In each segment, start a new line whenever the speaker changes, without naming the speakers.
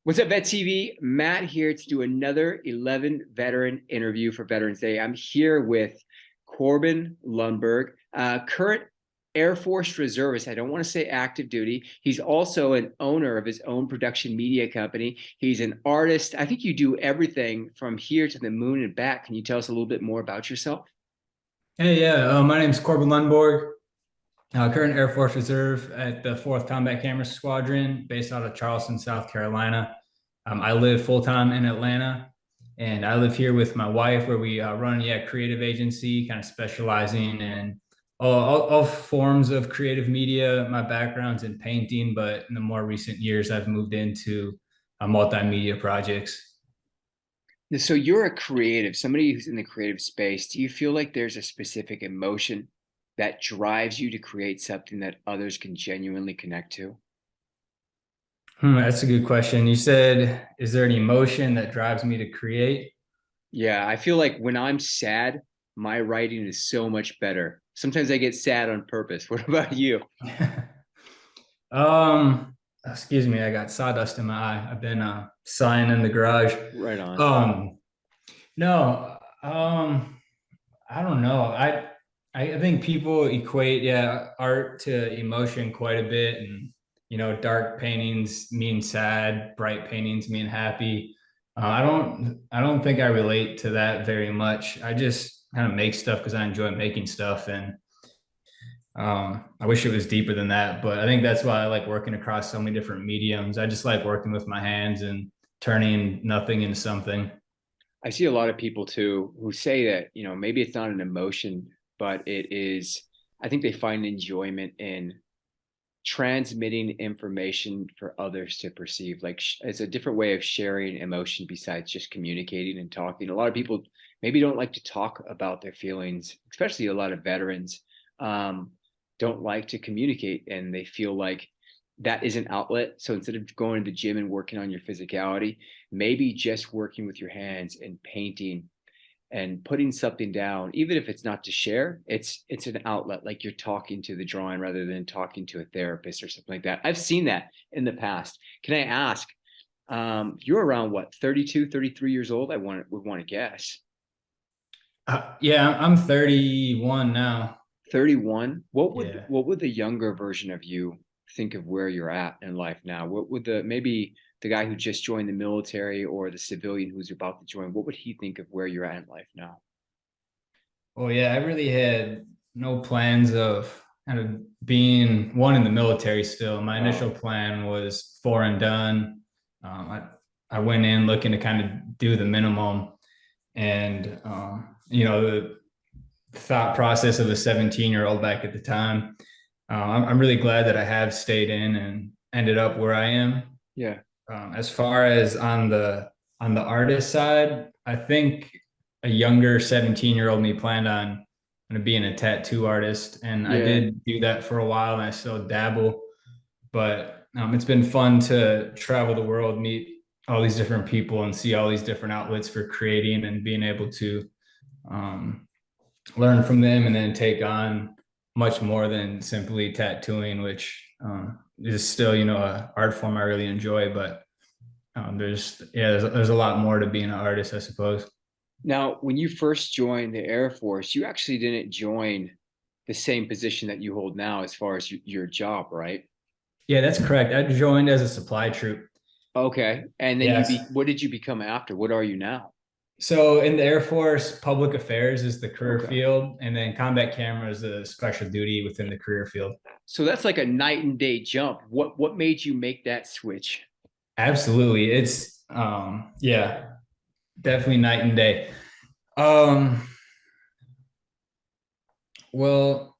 What's up, Vet TV? Matt here to do another 11 veteran interview for Veterans Day. I'm here with Corbin Lundberg, current Air Force reservist. I don't want to say active duty. He's also an owner of his own production media company. He's an artist. I think you do everything from here to the moon and back. Can you tell us a little bit more about yourself?
Hey, yeah, my name's Corban Lundborg, current Air Force Reserve at the 4th Combat Camera Squadron, based out of Charleston, South Carolina. I live full time in Atlanta, and I live here with my wife, where we run a creative agency, kind of specializing in all forms of creative media. My background's in painting, but in the more recent years, I've moved into multimedia projects.
So you're a creative, somebody who's in the creative space. Do you feel like there's a specific emotion that drives you to create something that others can genuinely connect to?
That's a good question. You said, is there an emotion that drives me to create?
Yeah, I feel like when I'm sad, my writing is so much better. Sometimes I get sad on purpose. What about you?
Excuse me, I got sawdust in my eye. I've been sighing in the garage.
Right on.
Um, no, I don't know. I think people equate art to emotion quite a bit, and dark paintings mean sad, bright paintings mean happy. I don't think I relate to that very much. I just kind of make stuff because I enjoy making stuff, and I wish it was deeper than that, but I think that's why I like working across so many different mediums. I just like working with my hands and turning nothing into something.
I see a lot of people too who say that, maybe it's not an emotion, but I think they find enjoyment in transmitting information for others to perceive. Like it's a different way of sharing emotion besides just communicating and talking. A lot of people maybe don't like to talk about their feelings, especially a lot of veterans. Don't like to communicate, and they feel like that is an outlet. So instead of going to the gym and working on your physicality, maybe just working with your hands and painting and putting something down, even if it's not to share, it's an outlet. Like you're talking to the drawing rather than talking to a therapist or something like that. I've seen that in the past. Can I ask, you're around what, 32, 33 years old? Would want to guess.
Yeah, I'm 31 now.
31. What would
Yeah.
what would the younger version of you think of where you're at in life now? What would maybe the guy who just joined the military or the civilian who's about to join, what would he think of where you're at in life now?
Well, yeah, I really had no plans of kind of being one in the military still. My initial
Oh,
plan was four and done. I went in looking to kind of do the minimum, and the thought process of a 17-year-old back at the time. I'm really glad that I have stayed in and ended up where I am.
yeah.
As far as on the artist side, I think a younger 17-year-old me planned on being a tattoo artist, and I
Yeah.
did do that for a while, and I still dabble. But it's been fun to travel the world, meet all these different people, and see all these different outlets for creating and being able to um, learn from them, and then take on much more than simply tattooing, which is still a art form I really enjoy. But there's a lot more to being an artist, I suppose.
Now, when you first joined the Air Force, you actually didn't join the same position that you hold now as far as your job, right?
Yeah, that's correct. I joined as a supply troop.
Okay. And then
Yes.
what did you become after? What are you now?
So in the Air Force, public affairs is the career
Okay.
field, and then combat camera is a special duty within the career field.
So that's like a night and day jump. What made you make that switch?
Absolutely. It's yeah, definitely night and day. Um well,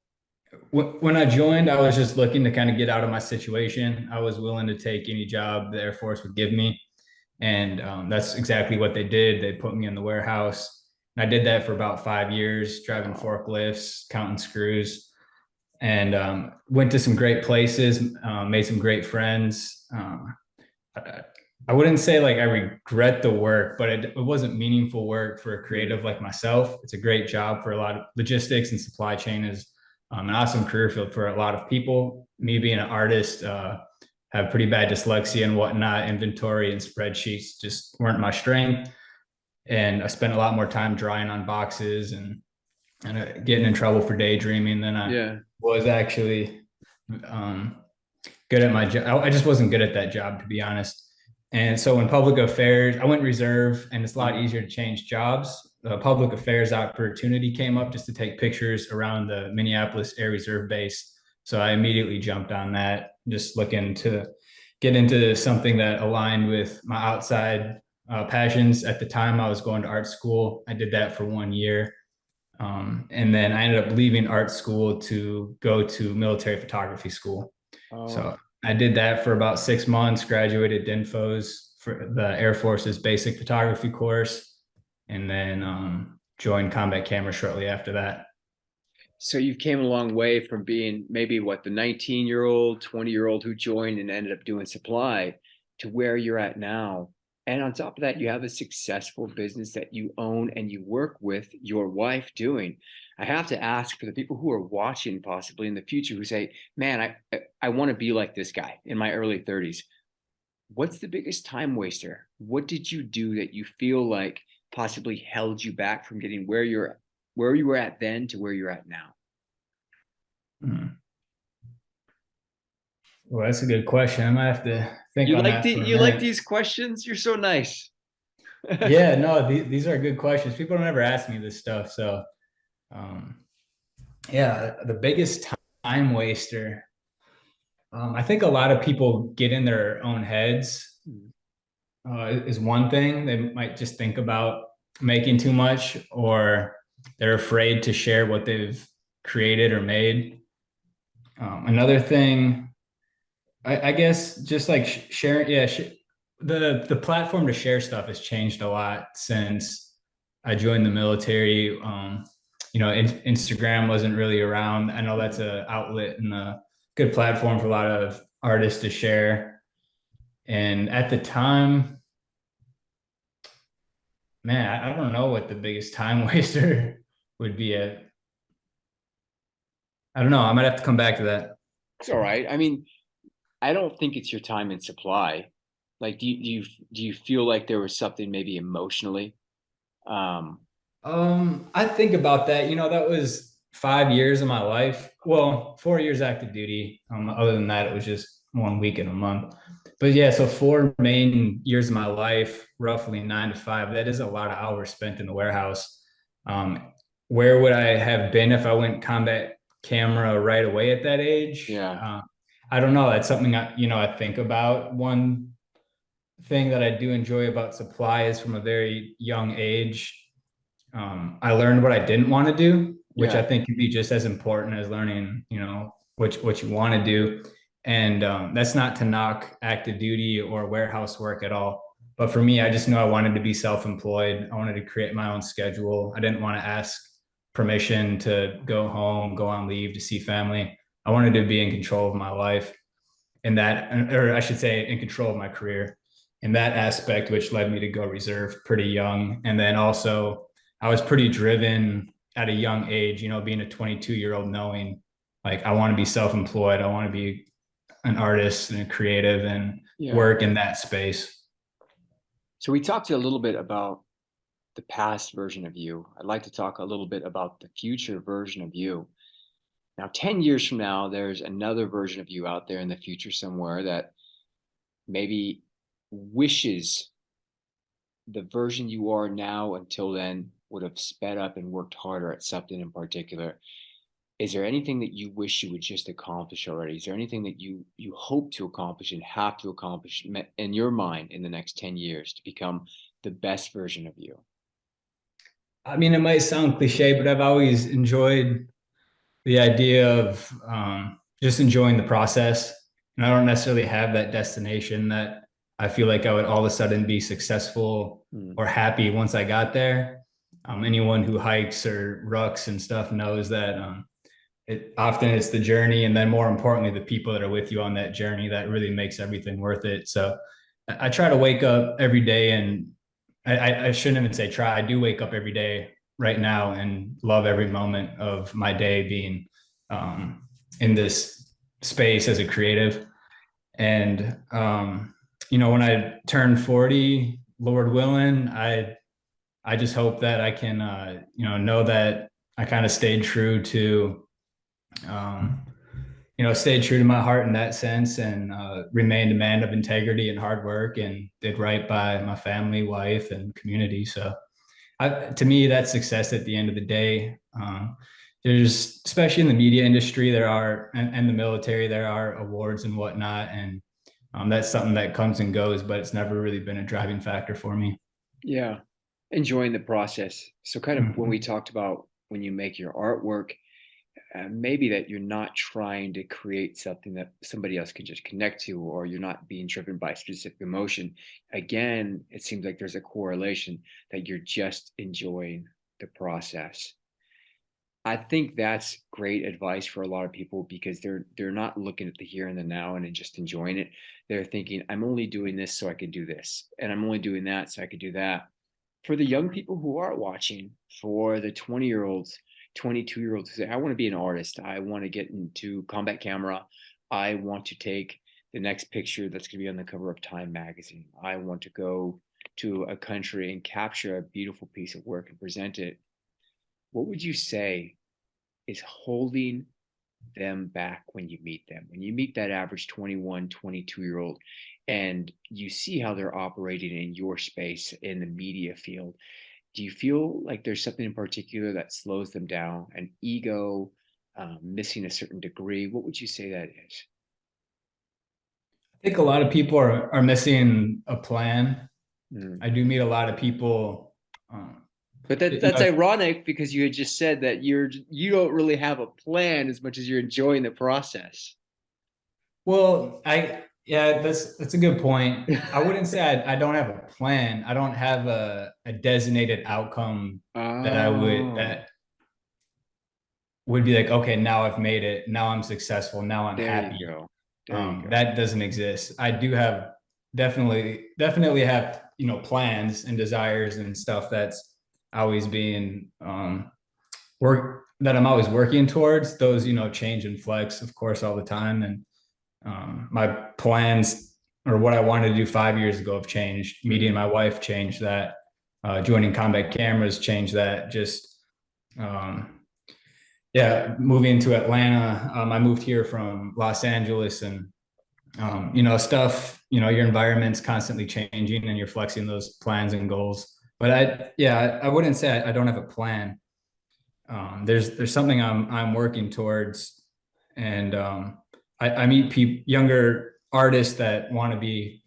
when I joined, I was just looking to kind of get out of my situation. I was willing to take any job the Air Force would give me. And that's exactly what they did. They put me in the warehouse. And I did that for about 5 years, driving
Wow.
forklifts, counting screws, and went to some great places, made some great friends. I, I wouldn't say like I regret the work, but it wasn't meaningful work for a
Yeah.
creative like myself. It's a great job for a lot of logistics, and supply chain is an awesome career field for a lot of people. Me being an artist, have pretty bad dyslexia and whatnot. Inventory and spreadsheets just weren't my strength. And I spent a lot more time drawing on boxes and getting in trouble for daydreaming than I was actually good at my job. I just wasn't good at that job, to be honest. And so in public affairs, I went reserve, and it's a lot easier to change jobs. The public affairs opportunity came up just to take pictures around the Minneapolis Air Reserve Base. So I immediately jumped on that, just looking to get into something that aligned with my outside passions. At the time, I was going to art school. I did that for 1 year. And then I ended up leaving art school to go to military photography school. So I did that for about 6 months, graduated DINFOS for the Air Force's basic photography course, and then joined combat camera shortly after that.
So you came a long way from being maybe what, the 19-year-old, 20-year-old who joined and ended up doing supply to where you're at now. And on top of that, you have a successful business that you own and you work with your wife doing. I have to ask, for the people who are watching possibly in the future who say, man, I want to be like this guy in my early 30s. What's the biggest time waster? What did you do that you feel like possibly held you back from getting where you were at then to where you're at now?
Well, that's a good question. I might have to think
you
on
like
that.
You like these questions? You're so nice.
Yeah, no, these are good questions. People don't ever ask me this stuff. So, yeah, the biggest time waster. I think a lot of people get in their own heads is one thing. They might just think about making too much, or they're afraid to share what they've created or made. Another thing, I guess, just like sharing, the platform to share stuff has changed a lot since I joined the military. Instagram wasn't really around. I know that's an outlet and a good platform for a lot of artists to share. And at the time, man, I don't know what the biggest time waster would be at. I don't know. I might have to come back to that.
It's all right. I mean, I don't think it's your time in supply. Like, do you feel like there was something maybe emotionally?
I think about that. That was 5 years of my life. Well, 4 years active duty. Other than that, it was just 1 week in a month. But yeah, so 4 main years of my life, roughly 9 to 5. That is a lot of hours spent in the warehouse. Where would I have been if I went combat camera right away at that age?
Yeah.
I don't know. That's something I think about. One thing that I do enjoy about supply is from a very young age, I learned what I didn't want to do, which I think can be just as important as learning, what you want to do. And that's not to knock active duty or warehouse work at all. But for me, I just knew I wanted to be self-employed. I wanted to create my own schedule. I didn't want to ask permission to go home, go on leave to see family. I wanted to be in control of my life, and that, or I should say, in control of my career in that aspect, which led me to go reserve pretty young. And then also, I was pretty driven at a young age, being a 22-year-old, knowing like I want to be self-employed. I want to be an artist and a creative and work in that space.
So we talked a little bit about the past version of you. I'd like to talk a little bit about the future version of you. Now, 10 years from now, there's another version of you out there in the future somewhere that maybe wishes the version you are now until then would have sped up and worked harder at something in particular. Is there anything that you wish you would just accomplish already? Is there anything that you hope to accomplish and have to accomplish in your mind in the next 10 years to become the best version of you?
I mean, it might sound cliche, but I've always enjoyed the idea of just enjoying the process. And I don't necessarily have that destination that I feel like I would all of a sudden be successful or happy once I got there. Anyone who hikes or rucks and stuff knows that it often it's the journey, and then more importantly, the people that are with you on that journey that really makes everything worth it. So I try to wake up every day, and I shouldn't even say try. I do wake up every day right now and love every moment of my day being in this space as a creative. And when I turn 40, Lord willing, I just hope that I can know that I kind of stayed true to stayed true to my heart in that sense, and remained a man of integrity and hard work, and did right by my family, wife, and community. So to me, that's success at the end of the day. There's, especially in the media industry, and the military, there are awards and whatnot. And that's something that comes and goes, but it's never really been a driving factor for me.
Yeah. Enjoying the process. So kind of when we
Mhm.
talked about when you make your artwork, maybe that you're not trying to create something that somebody else can just connect to, or you're not being driven by a specific emotion. Again, it seems like there's a correlation that you're just enjoying the process. I think that's great advice for a lot of people because they're not looking at the here and the now and just enjoying it. They're thinking, I'm only doing this so I could do this, and I'm only doing that so I could do that. For the young people who are watching, for the 20-year-olds, 22-year-olds who say, I want to be an artist, I want to get into combat camera, I want to take the next picture that's going to be on the cover of Time magazine, I want to go to a country and capture a beautiful piece of work and present it. What would you say is holding them back when you meet them? When you meet that average 21, 22-year-old and you see how they're operating in your space in the media field, do you feel like there's something in particular that slows them down, an ego, missing a certain degree? What would you say that is?
I think a lot of people are missing a plan.
Mm.
I do meet a lot of people. Um,
But that's
you know,
ironic because you had just said that you don't really have a plan as much as you're enjoying the process.
well, yeah, that's a good point. I wouldn't say I don't have a plan. I don't have a designated outcome
Oh,
that would be like, okay, now I've made it. Now I'm successful. Now I'm
there you
happy.
go. There you go.
That doesn't exist. I do have definitely have, plans and desires and stuff that's always being work that I'm always working towards. Those, change and flex, of course, all the time. And my plans, or what I wanted to do 5 years ago, have changed. Meeting
Mm.
my wife changed that. Joining combat cameras changed that. Just um, yeah, moving to Atlanta. I moved here from Los Angeles, and stuff. Your environment's constantly changing, and you're flexing those plans and goals. But I wouldn't say I don't have a plan. There's something I'm working towards, and I meet younger artists that want to be,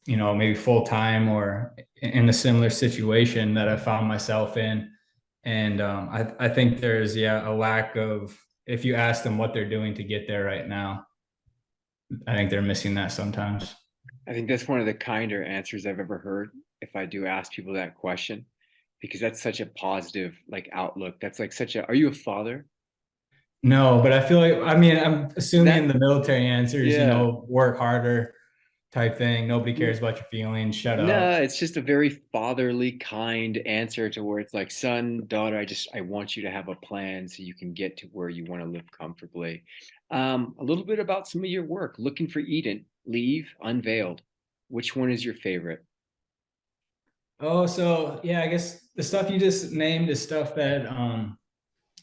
maybe full time or in a similar situation that I found myself in. And I think there's, a lack of, if you ask them what they're doing to get there right now, I think they're missing that sometimes.
I think that's one of the kinder answers I've ever heard if I do ask people that question, because that's such a positive like outlook. That's like such a, are you a father?
No, but I feel like, I mean, I'm assuming
That,
the military answers,
yeah.
work harder type thing. Nobody cares about your feelings. Shut
No,
up.
it's just a very fatherly, kind answer to where it's like, son, daughter, I want you to have a plan so you can get to where you want to live comfortably. A little bit about some of your work. Looking for Eden, Leave, Unveiled. Which one is your favorite?
Oh, so yeah, I guess the stuff you just named is stuff that,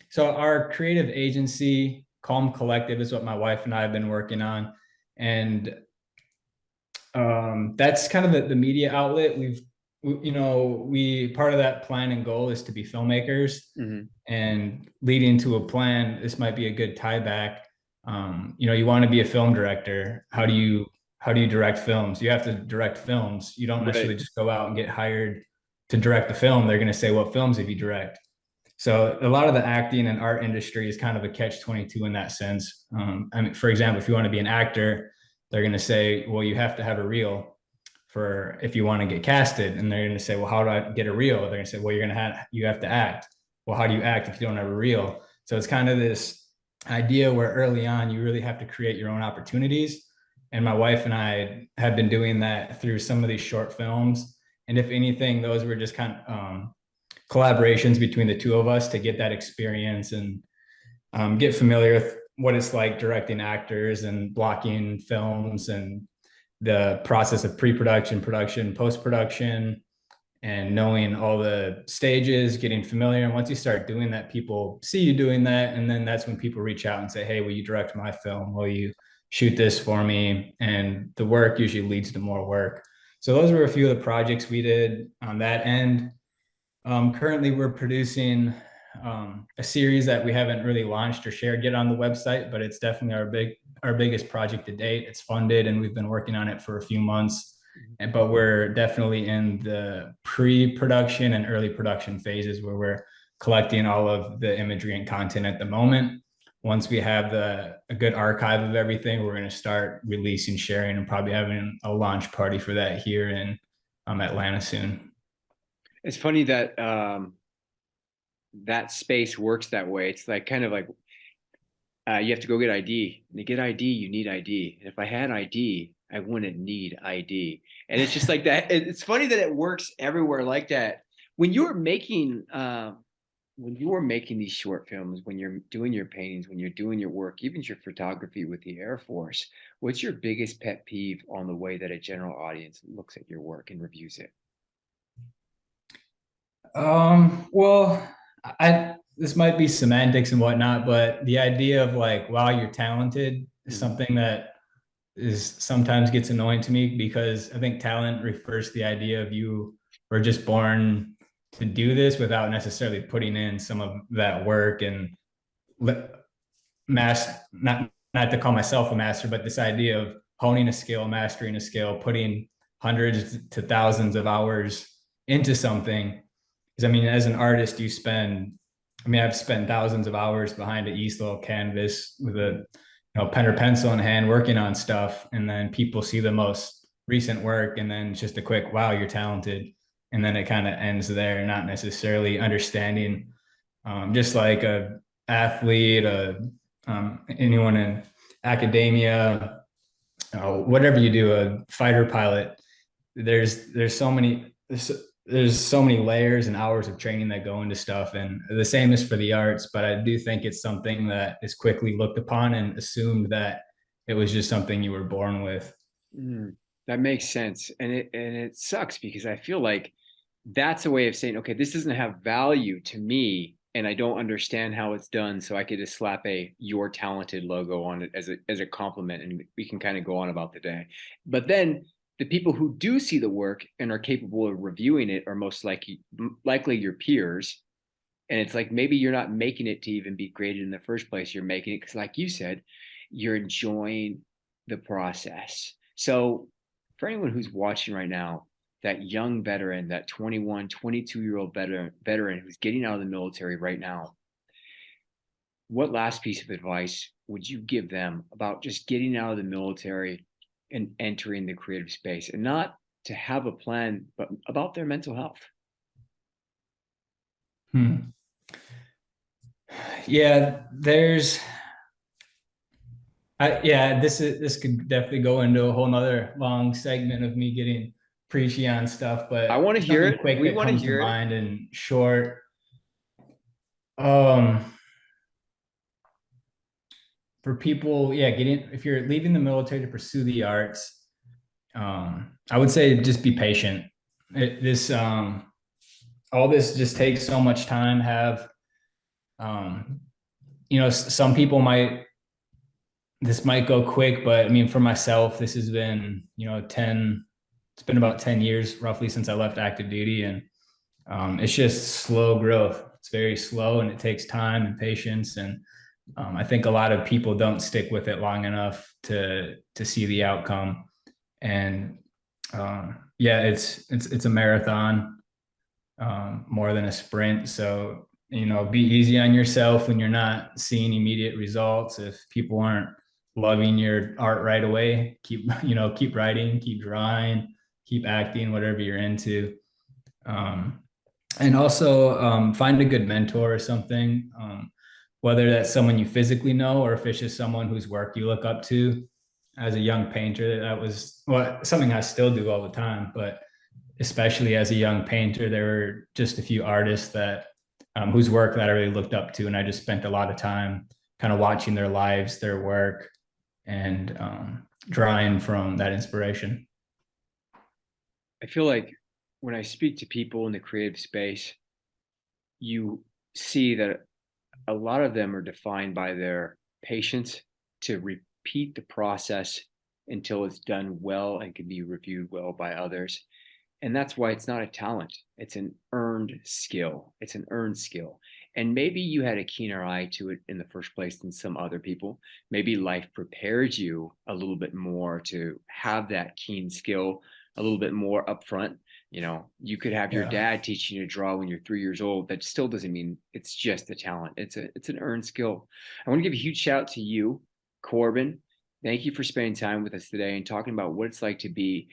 so our creative agency, Calm Collective, is what my wife and I have been working on. And that's kind of the media outlet. We part of that plan and goal is to be filmmakers,
Hmm.
and leading to a plan. This might be a good tie back. You want to be a film director.
Hmm.
How do you direct films? You have to direct films. You don't
Right.
necessarily just go out and get hired to direct the film. They're going to say, what films have you direct? So a lot of the acting and art industry is kind of a catch-22 in that sense. I mean, for example, if you want to be an actor, they're going to say, well, you have to have a reel for if you want to get casted. And they're going to say, well, how do I get a reel? They're going to say, well, you have to act. Well, how do you act if you don't have a reel? So it's kind of this idea where early on you really have to create your own opportunities. And my wife and I have been doing that through some of these short films. And if anything, those were just kind of collaborations between the two of us to get that experience and get familiar what it's like directing actors and blocking films and the process of pre-production, production, post-production, and knowing all the stages, getting familiar. And once you start doing that, people see you doing that. And then that's when people reach out and say, hey, will you direct my film? Will you shoot this for me? And the work usually leads to more work. So those were a few of the projects we did on that end. Currently, we're producing a series that we haven't really launched or shared yet on the website, but it's definitely our biggest project to date. It's funded, and we've been working on it for a few months. But we're definitely in the pre-production and early production phases where we're collecting all of the imagery and content at the moment. Once we have a good archive of everything, we're going to start releasing, sharing, and probably having a launch party for that here in Atlanta soon.
It's funny that that space works that way. It's like kind of like you have to go get ID. And to get ID, you need ID. And if I had ID, I wouldn't need ID. And it's just like that. It's funny that it works everywhere like that. When you're making these short films, when you're doing your paintings, when you're doing your work, even your photography with the Air Force, what's your biggest pet peeve on the way that a general audience looks at your work and reviews it?
Well, this might be semantics and whatnot, but the idea of like, wow, you're talented is something that sometimes gets annoying to me, because I think talent refers to the idea of you were just born to do this without necessarily putting in some of that work and not to call myself a master, but this idea of honing a skill, mastering a skill, putting hundreds to thousands of hours into something. Because I mean, as an artist, I've spent thousands of hours behind an easel canvas with a pen or pencil in hand working on stuff. And then people see the most recent work and then it's just a quick, wow, you're talented. And then it kind of ends there, not necessarily understanding, just like a athlete, anyone in academia, whatever you do, a fighter pilot, there's so many layers and hours of training that go into stuff. And the same is for the arts, but I do think it's something that is quickly looked upon and assumed that it was just something you were born with.
That makes sense. And it sucks because I feel like that's a way of saying, okay, this doesn't have value to me and I don't understand how it's done. So I could just slap "you're talented" logo on it as a compliment, and we can kind of go on about the day. But then the people who do see the work and are capable of reviewing it are most likely your peers. And it's like, maybe you're not making it to even be graded in the first place. You're making it because, like you said, you're enjoying the process. So for anyone who's watching right now, that young veteran, that 21, 22-year-old veteran who's getting out of the military right now, what last piece of advice would you give them about just getting out of the military and entering the creative space, and not to have a plan, but about their mental health?
Yeah, this could definitely go into a whole nother long segment of me getting preachy on stuff, but
I want to hear it.
Quick
We
that
want to
comes
hear
to
it.
mind and short. For people, if you're leaving the military to pursue the arts, I would say just be patient. All this just takes so much time. Some people this might go quick, but I mean, for myself, this has been, it's been about 10 years roughly since I left active duty. And it's just slow growth. It's very slow and it takes time and patience. And I think a lot of people don't stick with it long enough to see the outcome. And it's a marathon more than a sprint. So, be easy on yourself when you're not seeing immediate results. If people aren't loving your art right away, keep writing, keep drawing, keep acting, whatever you're into. And also find a good mentor or something, whether that's someone you physically know or if it's just someone whose work you look up to. As a young painter, that was something I still do all the time, but especially as a young painter, there were just a few artists that whose work that I really looked up to, and I just spent a lot of time kind of watching their lives, their work, and drawing from that inspiration.
I feel like when I speak to people in the creative space, you see that a lot of them are defined by their patience to repeat the process until it's done well and can be reviewed well by others. And that's why it's not a talent, it's an earned skill. It's an earned skill. And maybe you had a keener eye to it in the first place than some other people. Maybe life prepared you a little bit more to have that keen skill a little bit more upfront. You know, you could have your dad teaching you to draw when you're 3 years old. That still doesn't mean it's just a talent. It's an earned skill. I want to give a huge shout out to you, Corbin. Thank you for spending time with us today and talking about what it's like to be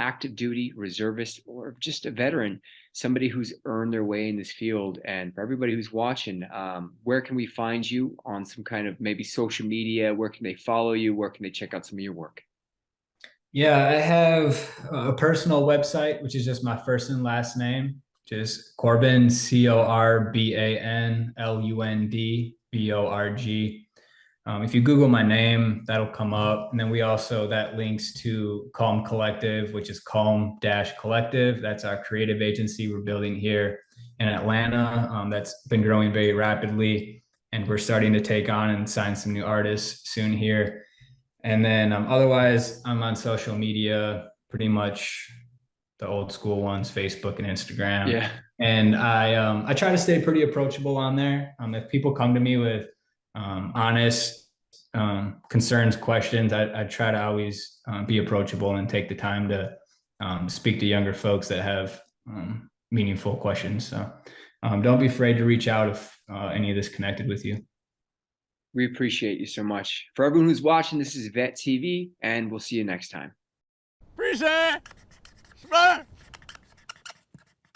active duty, reservist, or just a veteran, somebody who's earned their way in this field. And for everybody who's watching, where can we find you on some kind of maybe social media? Where can they follow you? Where can they check out some of your work?
Yeah, I have a personal website, which is just my first and last name, just Corbin, CORBANLUNDBORG. If you Google my name, that'll come up. And then that links to Calm Collective, which is Calm-Collective. That's our creative agency we're building here in Atlanta. That's been growing very rapidly. And we're starting to take on and sign some new artists soon here. And then otherwise, I'm on social media, pretty much the old school ones, Facebook and Instagram.
Yeah.
And I try to stay pretty approachable on there. If people come to me with honest concerns, questions, I try to always be approachable and take the time to speak to younger folks that have meaningful questions. So don't be afraid to reach out if any of this connected with you.
We appreciate you so much. For everyone who's watching, this is Vet TV, and we'll see you next time.
Appreciate it.